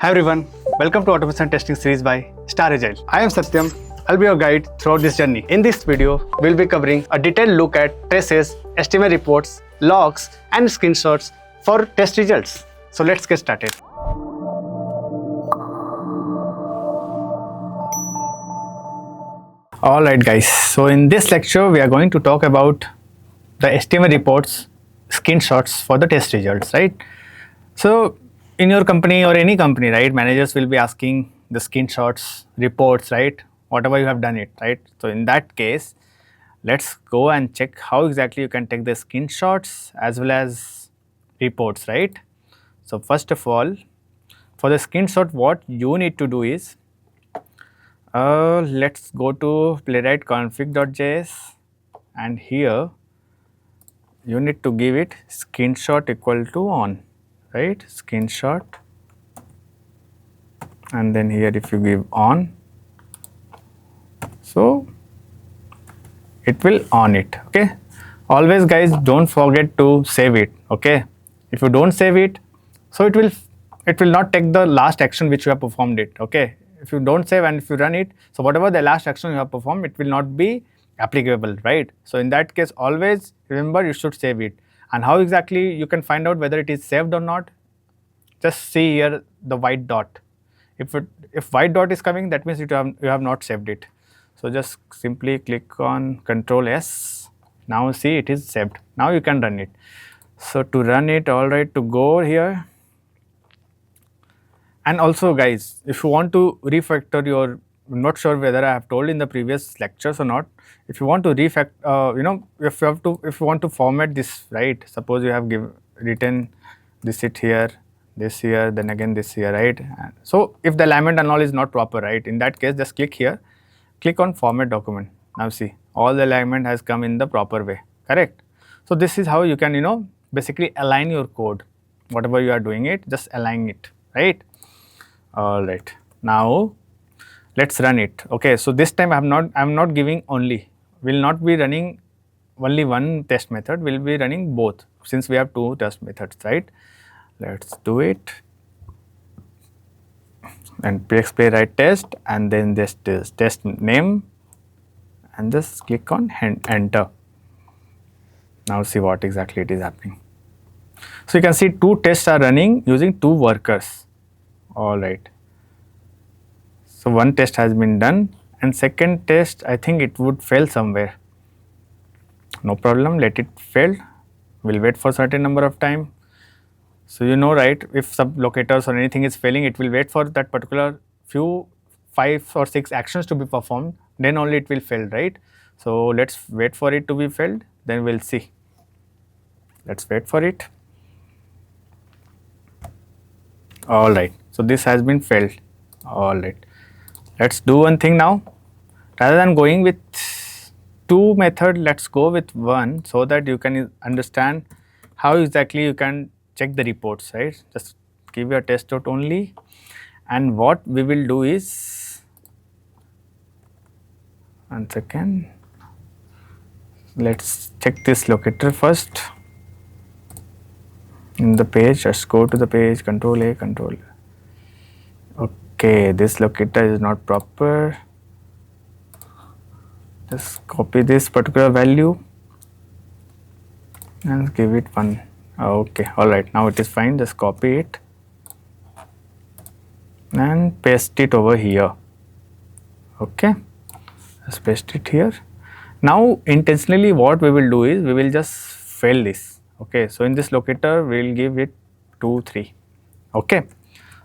Hi everyone, welcome to Automation Testing Series by Star Agile. I am Satyam. I'll be your guide throughout this journey. In this video, we'll be covering a detailed look at traces, HTML reports, logs, and screenshots for test results. So let's get started. Alright guys, so in this lecture, we are going to talk about the HTML reports, screenshots for the test results, right? So in your company or any company, right, managers will be asking the screenshots, reports, right, whatever you have done it, right? So in that case, let's go and check how exactly you can take the screenshots as well as reports, right? So first of all, for the screenshot, what you need to do is, let's go to playwright config.js, and here you need to give it screenshot equal to on, right? Screenshot, and then here if you give on, so it will on it. Okay, always guys, don't forget to save it. Okay, if you don't save it, so it will not take the last action which you have performed it. Okay, if you don't save and if you run it, so whatever the last action you have performed, it will not be applicable, right? So in that case, always remember you should save it. And how exactly you can find out whether it is saved or not? Just see here the white dot. If white dot is coming, that means you have not saved it. So just simply click on Control S. Now see, it is saved. Now you can run it. So to run it, all right, to go here. And also guys, if you want to refactor your, I'm not sure whether I have told in the previous lectures or not. If you want to refactor, if you want to format this, right? Suppose you have written this it here, this here, then again this here, right? And so if the alignment and all is not proper, right? In that case, just click here, click on format document. Now see, all the alignment has come in the proper way, correct? So this is how you can, basically align your code. Whatever you are doing it, just align it, right? All right. Now let's run it. Okay, so this time I'm not giving only. Will not be running only one test method. We'll be running both since we have two test methods, right? Let's do it. And playwright test, and then this test name, and just click on enter. Now see what exactly it is happening. So you can see two tests are running using two workers. All right. So one test has been done, and second test, I think it would fail somewhere. No problem, let it fail. We'll wait for certain number of time. So you know, right, if sub locators or anything is failing, it will wait for that particular few 5 or 6 actions to be performed, then only it will fail, right? So let's wait for it to be failed, then we'll see. Let's wait for it. All right, so this has been failed. All right, let's do one thing now. Rather than going with two methods, let's go with one so that you can understand how exactly you can check the reports, right? Just give your test out only, and what we will do is, one second, let's check this locator first. In the page, let's go to the page, Control A, Control A. Okay, this locator is not proper. Just copy this particular value and give it 1. Okay, all right, now it is fine. Just copy it and paste it over here. Okay, just paste it here. Now intentionally what we will do is we will just fail this. Okay, so in this locator we will give it 2, 3. Okay,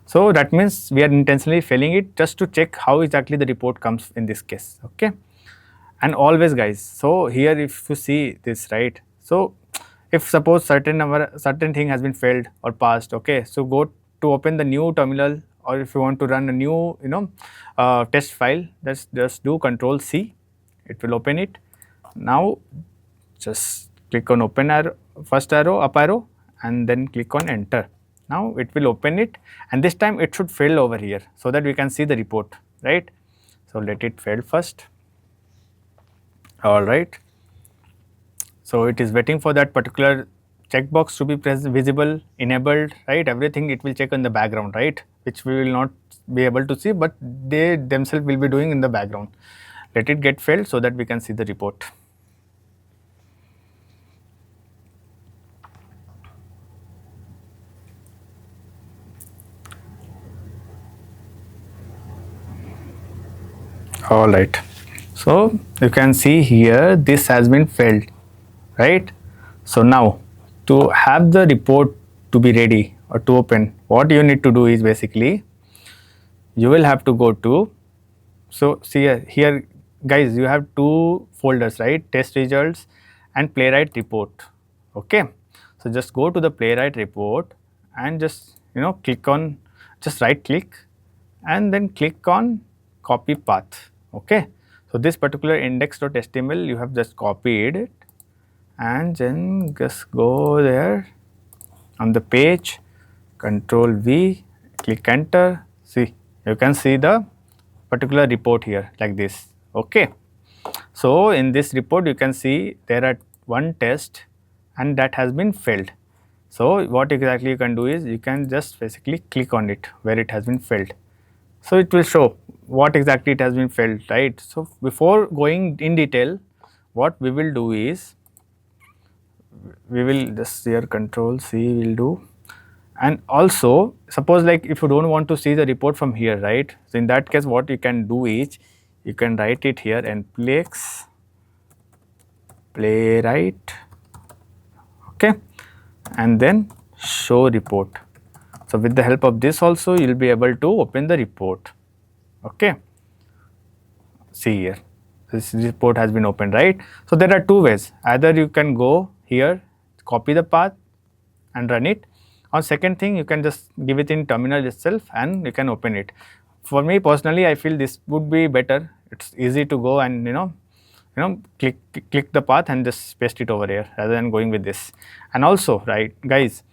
so that means we are intentionally failing it just to check how exactly the report comes in this case. Okay, and always guys, so here if you see this, right, so if suppose certain thing has been failed or passed, okay, so go to open the new terminal, or if you want to run a new test file, just do Control C, it will open it. Now just click on open arrow, first arrow, up arrow, and then click on enter. Now it will open it, and this time it should fail over here so that we can see the report, right? So let it fail first. All right, so it is waiting for that particular checkbox to be visible, enabled, right? Everything it will check in the background, right? Which we will not be able to see, but they themselves will be doing in the background. Let it get filled so that we can see the report. All right. So you can see here this has been filled, right? So now to have the report to be ready or to open, what you need to do is basically you will have to go to, so see here guys, you have two folders, right? Test results and playwright report. Okay, so just go to the playwright report and just click on, just right click and then click on copy path. Okay, so this particular index.html you have just copied it and then just go there on the page, control V, click enter. See, you can see the particular report here like this. Okay, so in this report you can see there are one test and that has been failed. So what exactly you can do is you can just basically click on it where it has been failed. So it will show what exactly it has been failed, right? So before going in detail, what we will do is we will just here control C will do. And also suppose like if you don't want to see the report from here, right? So in that case what you can do is you can write it here and plex playwright, okay, and then show report. So with the help of this also you will be able to open the report. Okay, see here this report has been opened, right? So there are two ways, either you can go here, copy the path and run it, or second thing you can just give it in terminal itself and you can open it. For me personally I feel this would be better. It's easy to go and click the path and just paste it over here rather than going with this. And also, right guys,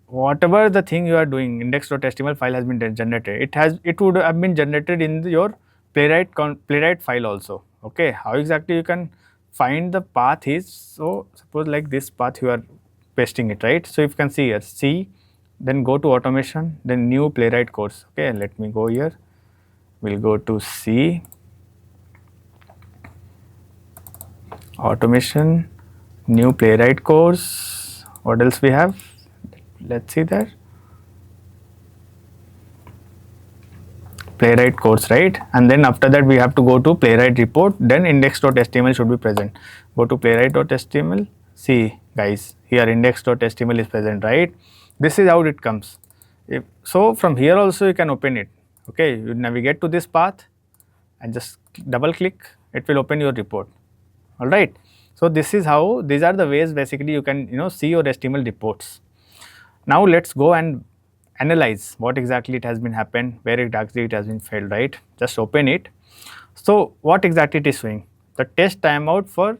whatever the thing you are doing, index.html file has been generated, it would have been generated in your playwright file also. Okay, how exactly you can find the path is, so suppose like this path you are pasting it, right? So if you can see here C, then go to automation, then new playwright course. Okay, let me go here, we'll go to C, automation, new playwright course. What else we have? Let's see there, playwright course, right? And then after that we have to go to playwright report, then index.html should be present. Go to playwright.html. See guys, here index.html is present, right? This is how it comes. So from here also you can open it. Okay, you navigate to this path and just double click, it will open your report. All right, so this is how, these are the ways basically you can see your HTML reports. Now let's go and analyze what exactly it has been happened, where exactly it has been failed, right? Just open it. So what exactly it is showing? The test timeout for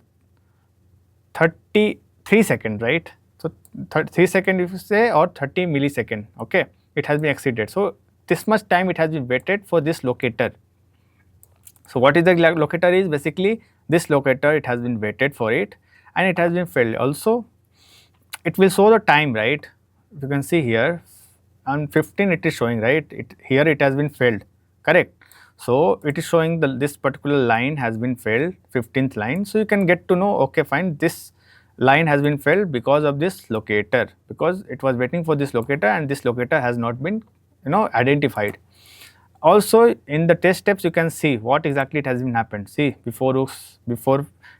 33 seconds, right? So 3 seconds if you say, or 30 millisecond, okay, it has been exceeded. So this much time it has been waited for this locator. So what is the locator is? Basically this locator, it has been waited for it and it has been failed. Also it will show the time, right? You can see here on 15 it is showing, right? Here it has been failed, correct? So it is showing this particular line has been failed, 15th line. So you can get to know, okay fine, this line has been failed because of this locator, because it was waiting for this locator and this locator has not been identified. Also in the test steps you can see what exactly it has been happened. See, before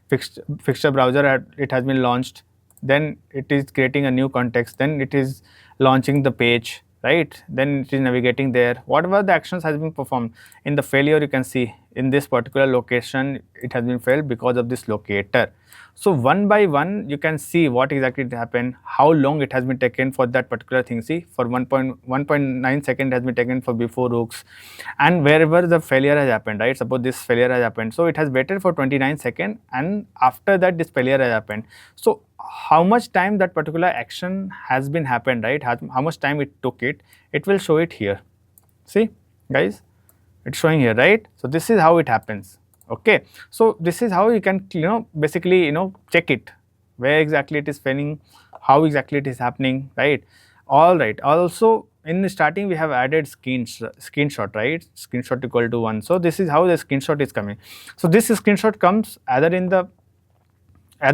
fixture browser it has been launched, then it is creating a new context, then it is launching the page, right? Then it is navigating there. Whatever the actions has been performed. In the failure you can see in this particular location it has been failed because of this locator. So one by one you can see what exactly happened, how long it has been taken for that particular thing. See, for 1.9 second has been taken for before hooks, and wherever the failure has happened, right? Suppose this failure has happened, so it has waited for 29 seconds and after that this failure has happened. So how much time that particular action has been happened, right? How much time it took it will show it here. See guys, it's showing here, right? So this is how it happens. Okay, so this is how you can basically check it, where exactly it is failing, how exactly it is happening, right? All right. Also, in the starting we have added screenshot, right? Screenshot equal to 1. So this is how the screenshot is coming. So this screenshot comes either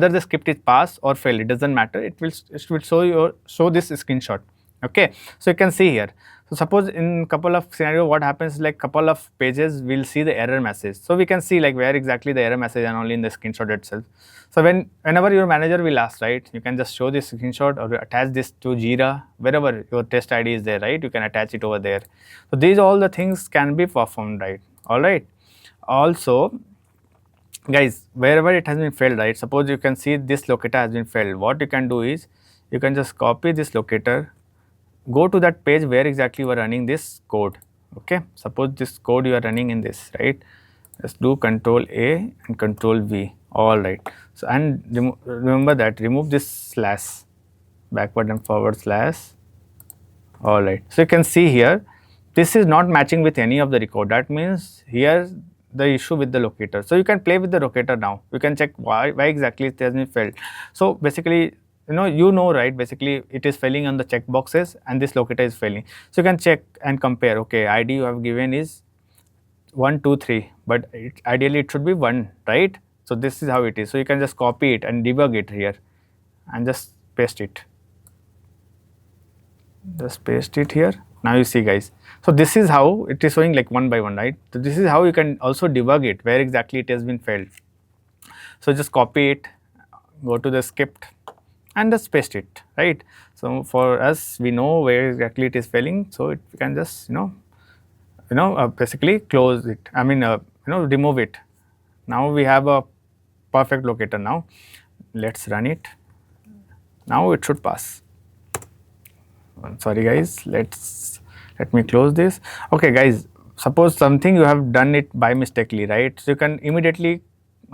the script is pass or fail, it doesn't matter, it will show this screenshot. Okay, so you can see here. So suppose in couple of scenario what happens, like couple of pages we'll see the error message, so we can see like where exactly the error message and only in the screenshot itself. So whenever your manager will ask, right, you can just show this screenshot or attach this to Jira, wherever your test ID is there, right, you can attach it over there. So these all the things can be performed, right? All right. Also, guys, wherever it has been failed, right, suppose you can see this locator has been failed, what you can do is you can just copy this locator, go to that page where exactly you are running this code. Okay, suppose this code you are running in this, right, just do Control A and Control V. All right, so and remember that remove this slash, backward and forward slash. All right, so you can see here this is not matching with any of the record, that means here the issue with the locator. So you can play with the locator now, you can check why exactly it has been failed. So basically, right, basically it is failing on the checkboxes and this locator is failing. So you can check and compare. Okay, ID you have given is 1 2 3, but ideally it should be 1, right? So this is how it is. So you can just copy it and debug it here and just paste it. Just paste it here. Now you see, guys, so this is how it is showing like one by one, right? So this is how you can also debug it where exactly it has been failed. So just copy it, go to the script and just paste it, right? So for us, we know where exactly it is failing, so we can just basically close it, remove it. Now we have a perfect locator. Now let's run it. Now it should pass. Sorry guys, let me close this. Okay guys, suppose something you have done it by mistakenly, right? So you can immediately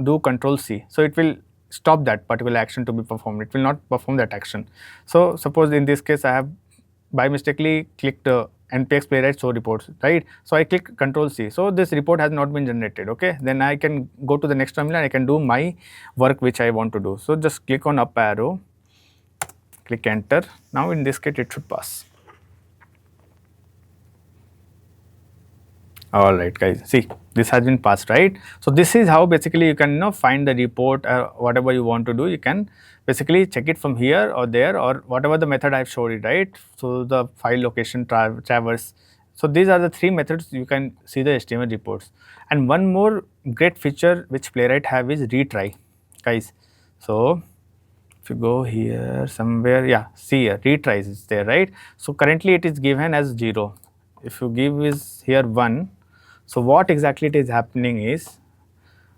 do Control C, so it will stop that particular action to be performed, it will not perform that action. So suppose in this case I have by mistakenly clicked npx playwright show reports, right? So I click Control C, so this report has not been generated. Okay, then I can go to the next terminal and I can do my work which I want to do. So just click on up arrow, click enter. Now in this case it should pass. All right guys, see, this has been passed, right? So this is how basically you can find the report or whatever you want to do. You can basically check it from here or there or whatever the method I have showed it, right? So the file location, traverse. So these are the 3 methods you can see the HTML reports. And one more great feature which Playwright have is retry, guys. So if you go here somewhere, yeah, see here retries is there, right? So currently it is given as 0. If you give is here 1, so what exactly it is happening is,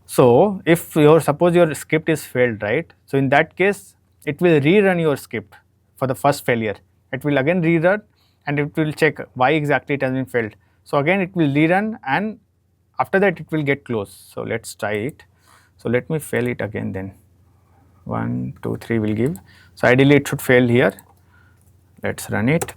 so if suppose your script is failed, right? So in that case it will rerun your script for the first failure. It will again rerun and it will check why exactly it has been failed. So again it will rerun and after that it will get closed. So let's try it. So let me fail it again then. 1 2 3 will give. So ideally it should fail here. Let's run it.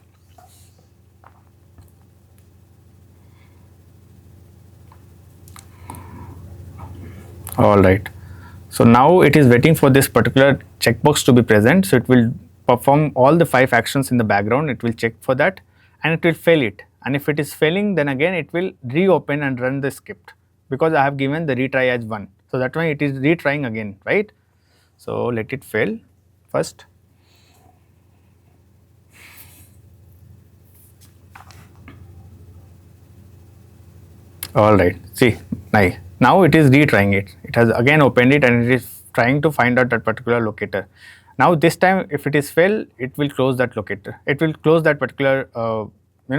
All right, so now it is waiting for this particular checkbox to be present. So it will perform all the 5 actions in the background. It will check for that and it will fail it, and if it is failing then again it will reopen and run the script because I have given the retry as 1. So that's why it is retrying again, right? So let it fail first. All right, see, now it is retrying it. It has again opened it and it is trying to find out that particular locator. Now this time if it is failed, it will close that locator. It will close that particular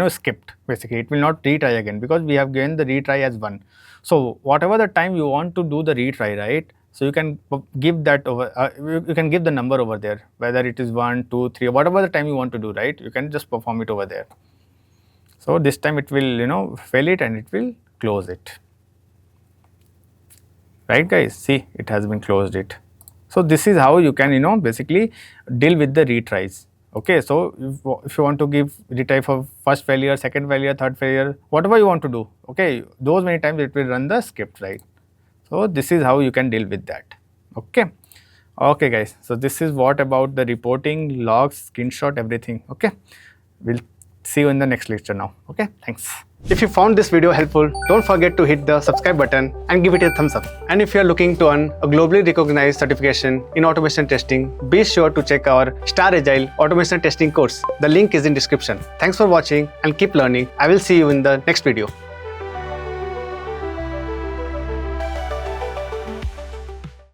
script. Basically it will not retry again because we have given the retry as 1. So whatever the time you want to do the retry, right? So you can give that over, you can give the number over there, whether it is 1 2 3, whatever the time you want to do, right? You can just perform it over there. So this time it will fail it and it will close it, right guys? See, it has been closed it. So this is how you can basically deal with the retries. Okay, so if you want to give retry for first failure, second failure, third failure, whatever you want to do, okay, those many times it will run the script, right? So this is how you can deal with that. Okay, Okay guys, so this is what about the reporting, logs, screenshot, everything. Okay, we'll see you in the next lecture now. Okay, thanks. If you found this video helpful, don't forget to hit the subscribe button and give it a thumbs up. And if you are looking to earn a globally recognized certification in automation testing, be sure to check our Star Agile automation testing course. The link is in description. Thanks for watching and keep learning. I will see you in the next video.